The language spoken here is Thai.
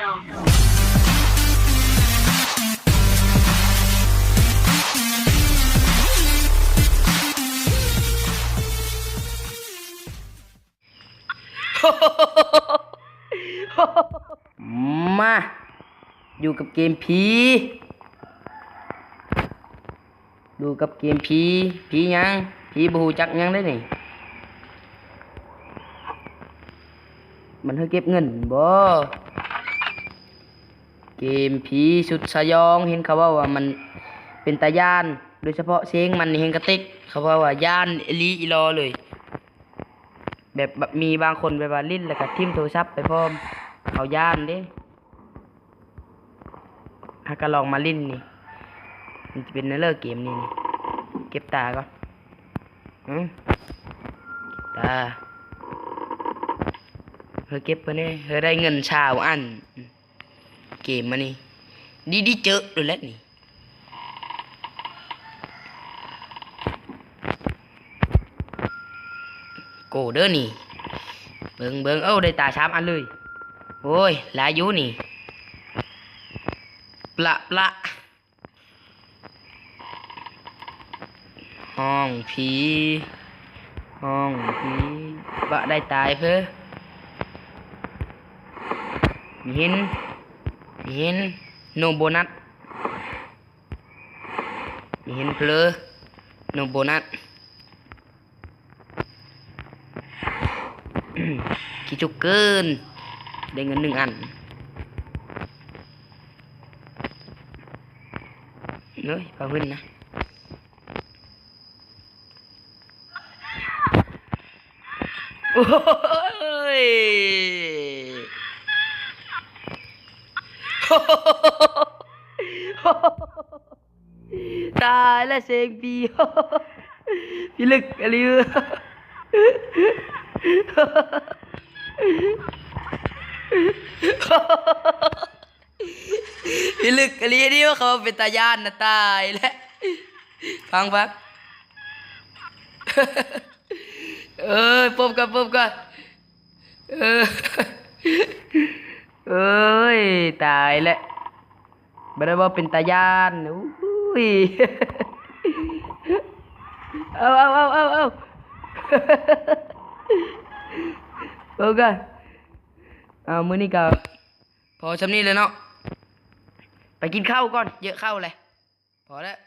มาอยู่กับเกมผีดูกับเกมผียังผีบูจักยังได้นี่มันให้เก็บเงินบ่เกมผีสุดสยองเห็นเขาว่ามันเป็นตาย่านโดยเฉพาะเสียงมันเห็นกระติกเขาว่าย่านอลีอีลอเลยแบบมีบางคนไปว่าลิ้นแล้วก็ทิ่มโทรศัพท์ไปพร้อมเขาย่านเด้ถ้าก็ลองมาลิ้นนี่มันจะเป็นเนื้อเลิกเกมนี่เก็บตาก่อนเก็บตาเก็บไปเนี่ยได้เงินชาวอันเกมมานี่ดีเจอเลยแล้วนี่โกเด้อนี่เบิ่งได้ตา3 อันเลยโอ้ยลายุนี่ปละห้องผีบะได้ตายเพื่อมีเห็นโนโบนัสมีเห็นเพลอโนโบนัสขี้จุกเกินได้เงิน1 อันเน้ยพาขึ้นนะโอ้ยตายแล้วเสียงพี่พี่ลึกอะไรพี่ลึกอะไรนี่ว่าเขาเป็นตาย่านนะตายแล้วฟังปบกันเอ้ยตายแล้วบ่ได้ว่าเป็นตาย่านอุ้ยเอาปบกันมื้อนี้ก็พอชำนี้เลยเนาะไปกินข้าวก่อนเยอะข้าวเลยพอแล้ว